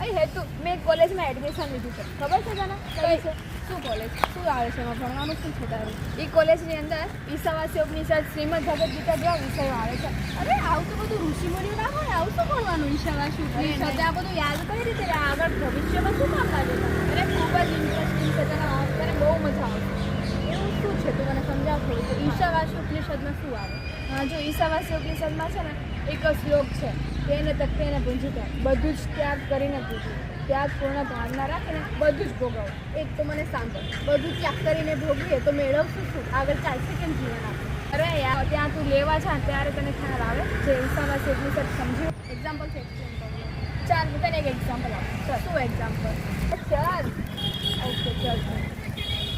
એ હેતુ મેં કોલેજમાં એડમિશન લીધું છે, ખબર છે તને? કઈ છે? શું કોલેજ? શું આવે છે એમાં? ભણવાનું શું છે તારું? એ કોલેજની અંદર ઈશાવાસ્ય ઉપનિષદ, શ્રીમદ ભગવદ્ ગીતા જેવા વિષયો આવે છે. અરે આવું તો બધું ઋષિમુનિઓ ના હોય, આવું શું ભણવાનું ઈશાવાસ્ય ઉપનિષદ? આ બધું યાદ કઈ રીતે રહે? આગળ ભવિષ્યમાં શું કામ લાગે? અરે ખૂબ જ ઇન્ટરેસ્ટિંગ છે, તને બહુ મજા આવશે. એવું શું છે તું મને સમજાવ થોડું કે ઈશાવાસ્ય ઉપનિષદમાં શું આવે? જો ઈશાવાસ્ય ઉપનિષદમાં છે ને એક શ્લોક છે, તેને તત્વેને પૂંજીતા, બધું જ ત્યાગ કરીને પૂજવું, ત્યાગ પૂર્ણ ભાવના રાખીને બધું જ ભોગવવું. એક તો મને સાંભળ, બધું ત્યાગ કરીને ભોગવીએ તો મેળવશું શું? આગળ ચાલશે કેમ જીવન આપણું? અરે યાર, ત્યાં તું લેવા છે ત્યારે તને ખ્યાલ આવે જે ઈશાવાસ્ય ઉપનિષદ સમજ્યું. એક્ઝામ્પલ છે, ચાલ હું તને એક એક્ઝામ્પલ આપું. શું એક્ઝામ્પલ? ચાલ ઓકે ચાલ.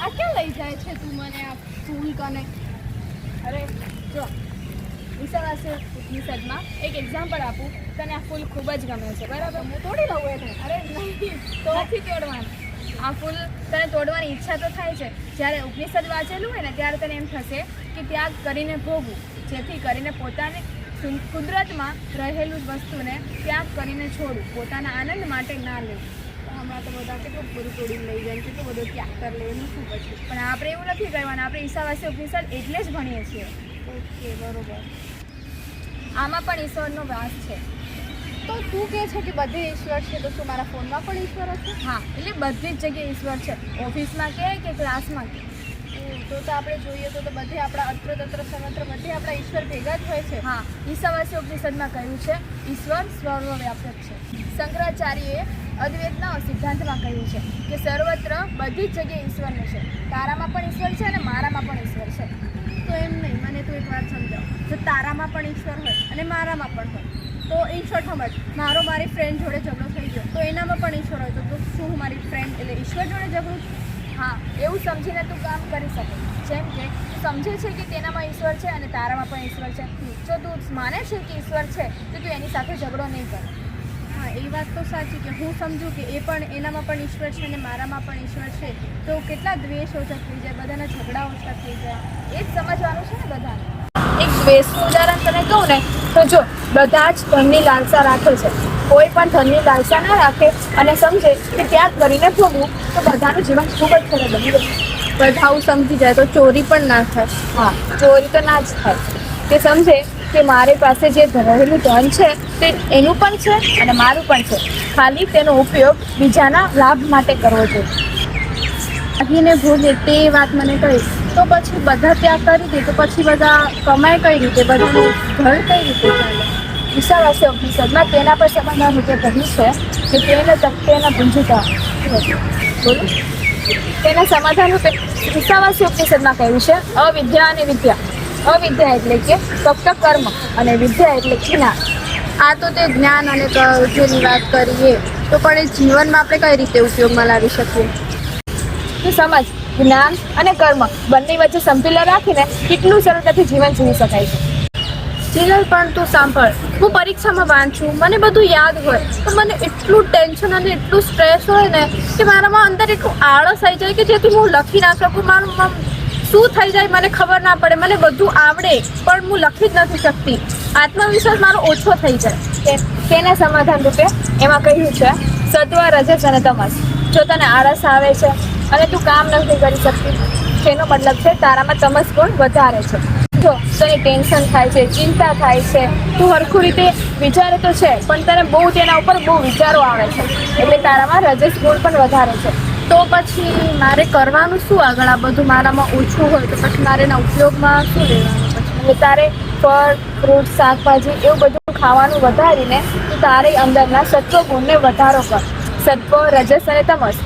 આ ક્યાં લઈ જાય છે તું મને આ ફૂલ કને? અરે જો ઈશાવાસ્ય ઉપનિષદમાં એક એક્ઝામ્પલ આપું, તને આ ફૂલ ખૂબ જ ગમે છે, બરાબર? હું તોડી લઉં એને. અરે નહીં, તો નથી તોડવાનું. આ ફૂલ તને તોડવાની ઈચ્છા તો થાય છે. જ્યારે ઉપનિષદ વાંચેલું હોય ને ત્યારે તને એમ થશે કે ત્યાગ કરીને ભોગવું, જેથી કરીને પોતાને કુદરતમાં રહેલું વસ્તુને ત્યાગ કરીને છોડવું, પોતાના આનંદ માટે ના લેવું. હમણાં તો બધા કેટલું બધું તોડીને લઈ જાય, કેટલું બધું ત્યાગ કરી લે, એનું શું પછી? પણ આપણે એવું નથી કરવાનું. આપણે ઈશાવાસ્ય ઉપનિષદ એટલે જ ભણીએ છીએ. ઓકે બરોબર. આમાં પણ ઈશ્વરનો વાસ છે. તો તું કહે છે કે બધે ઈશ્વર છે, તો શું મારા ફોનમાં પણ ઈશ્વર હશે? હા, એટલે બધી જ જગ્યાએ ઈશ્વર છે. ઓફિસમાં કે ક્લાસમાં કે. તો આપણે જોઈએ તો બધે આપણા અત્ર તત્ર સર્વત્ર બધે આપણા ઈશ્વર ભેગા જ હોય છે. હા, ઈશાવાસ્ય ઉપનિષદમાં કહ્યું છે ઈશ્વર સર્વવ્યાપક છે. શંકરાચાર્યએ અદ્વૈતના સિદ્ધાંતમાં કહ્યું છે કે સર્વત્ર બધી જ જગ્યાએ ઈશ્વરનું છે. તારામાં પણ ઈશ્વર છે અને મારામાં પણ ઈશ્વર છે. તો એમ નહીં, મને તું એક વાત સમજાવ. જો તારામાં પણ ઈશ્વર હોય અને મારામાં પણ હોય તો ઈશ્વર સમજ, મારી ફ્રેન્ડ જોડે ઝઘડો થઈ ગયો તો એનામાં પણ ઈશ્વર હોય તો શું હું મારી ફ્રેન્ડ એટલે ઈશ્વર જોડે ઝઘડું છું? હા, એવું સમજીને તું કામ કરી શકે. જેમ કે તું સમજે છે કે તેનામાં ઈશ્વર છે અને તારામાં પણ ઈશ્વર છે. જો તું માને છે કે ઈશ્વર છે તો તું એની સાથે ઝઘડો નહીં કર. હા, એ વાત તો સાચી કે હું સમજું કે એનામાં પણ ઈશ્વર છે અને મારામાં પણ ઈશ્વર છે, તો કેટલા દ્વેષ ઓછા થઈ જાય, બધાના ઝઘડા ઓછા થઈ જાય. એ જ સમજવાનું છે ને બધાને. એક દ્વેષનું ઉદાહરણ તને કહું ને તો જો બધા જ ધનની લાલસા રાખે છે. કોઈ પણ ધનની લાલસા ના રાખે અને સમજે કે ત્યાગ કરીને ભોગવું તો બધાનું જીવન ખૂબ જ સરળ બની જાય. બધા આવું સમજી જાય તો ચોરી પણ ના થાય. હા, ચોરી તો ના જ થાય. તે સમજે કે મારી પાસે જે રહેલું ધન છે તે એનું પણ છે અને મારું પણ છે, ખાલી તેનો ઉપયોગ બીજાના લાભ માટે કરવો જોઈએ. આગીને ભોગે તે વાત મને કહી તો પછી બધા ત્યાગ કરી દે તો પછી બધા કમાય કઈ રીતે, બધાનું ઘર કઈ રીતે ચાલે? ઈશાવાસ્ય ઉપનિષદમાં તેના પર સમાધાન રૂપે કહ્યું છે કે તેને તત્વેને પૂંજીતા. બોલો, તેના સમાધાન રૂપે ઈશાવાસ્ય ઉપનિષદમાં કહ્યું છે અવિદ્યા અને વિદ્યા. અવિદ્યા એટલે કે ફક્ત કર્મ અને વિદ્યા એટલે જ્ઞાન. આ તો તે જ્ઞાન અને જેની વાત કરીએ તો પણ એ જીવનમાં આપણે કઈ રીતે ઉપયોગમાં લાવી શકીએ? તું સમજ, જ્ઞાન અને કર્મ બંને વચ્ચે સંતુલન રાખીને કેટલું સરળતાથી જીવન જીવી શકાય છે. જીવન પણ તું સાંભળ, હું પરીક્ષામાં વાંચું, મને બધું યાદ હોય તો મને એટલું ટેન્શન અને એટલું સ્ટ્રેસ હોય ને કે મારામાં અંદર એટલું આળસ આવી જાય કે જેથી હું લખી ના શકું. મારું શું થઈ જાય મને ખબર ના પડે. મને બધું આવડે પણ હું લખી જ નથી શકતી. આત્મવિશ્વાસ મારો ઓછો થઈ જાય. તેના સમાધાન રૂપે એમાં કહ્યું છે સત્વ, રજસ અને તમસ. જો તને આળસ આવે છે અને તું કામ નથી કરી શકતી, તેનો મતલબ છે તારામાં તમસ ગુણ વધારે છે. જો તને ટેન્શન થાય છે, ચિંતા થાય છે, તું હરખું રીતે વિચારે તો છે પણ તને બહુ તેના ઉપર બહુ વિચારો આવે છે, એટલે તારામાં રજસ ગુણ પણ વધારે છે. તો પછી મારે કરવાનું શું આગળ? આ બધું મારામાં ઓછું હોય તો પછી મારે એના ઉપયોગમાં શું લેવાનું? પછી તારે ફળ, ફ્રૂટ, શાકભાજી એવું બધું ખાવાનું વધારીને તું તારે અંદરના સત્વગુણને વધારો કર. સત્વ, રજસ અને તમસ.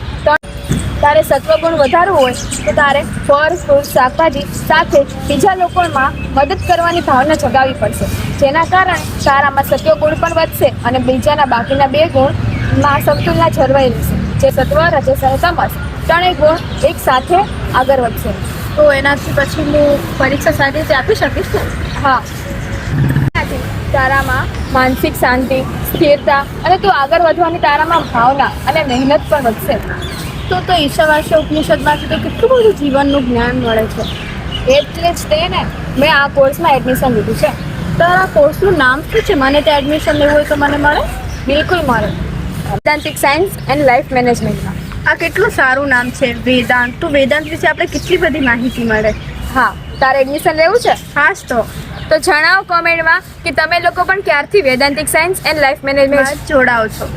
તારે સત્વગુણ વધારવું હોય તો તારે ફળ, ફ્રૂટ, શાકભાજી સાથે બીજા લોકોમાં મદદ કરવાની ભાવના જગાવવી પડશે, જેના કારણે તારામાં સત્વગુણ પણ વધશે અને બીજાના બાકીના 2 ગુણમાં સમતુલના જળવાઈ રહેશે, જે સત્વ, રજસ અને તમસ ત્રણેય ગુણ એક સાથે આગળ વધશે. તો એનાથી પછી હું પરીક્ષા સારી રીતે આપી શકીશ ને? હા, તારામાં માનસિક શાંતિ, સ્થિરતા અને તું આગળ વધવાની તારામાં ભાવના અને મહેનત પણ વધશે. તો ઈશાવાસ્ય ઉપનિષદમાંથી તો કેટલું બધું જીવનનું જ્ઞાન મળે છે. એટલે જ તે ને મેં આ કોર્સમાં એડમિશન લીધું છે. તારા કોર્સનું નામ શું છે? મને ત્યાં એડમિશન લેવું હોય તો મને મળે? બિલકુલ મળે. વેદાંતિક સાયન્સ એન્ડ લાઈફ મેનેજમેન્ટમાં. આ કેટલું સારું નામ છે વેદાંત. તો વેદાંત વિશે આપણે કેટલી બધી માહિતી મળે. હા, તારે એડમિશન લેવું છે? હા જ તો તો જણાવો કોમેન્ટમાં કે તમે લોકો પણ ક્યારથી વેદાંતિક સાયન્સ એન્ડ લાઈફ મેનેજમેન્ટ જોડાઓ છો.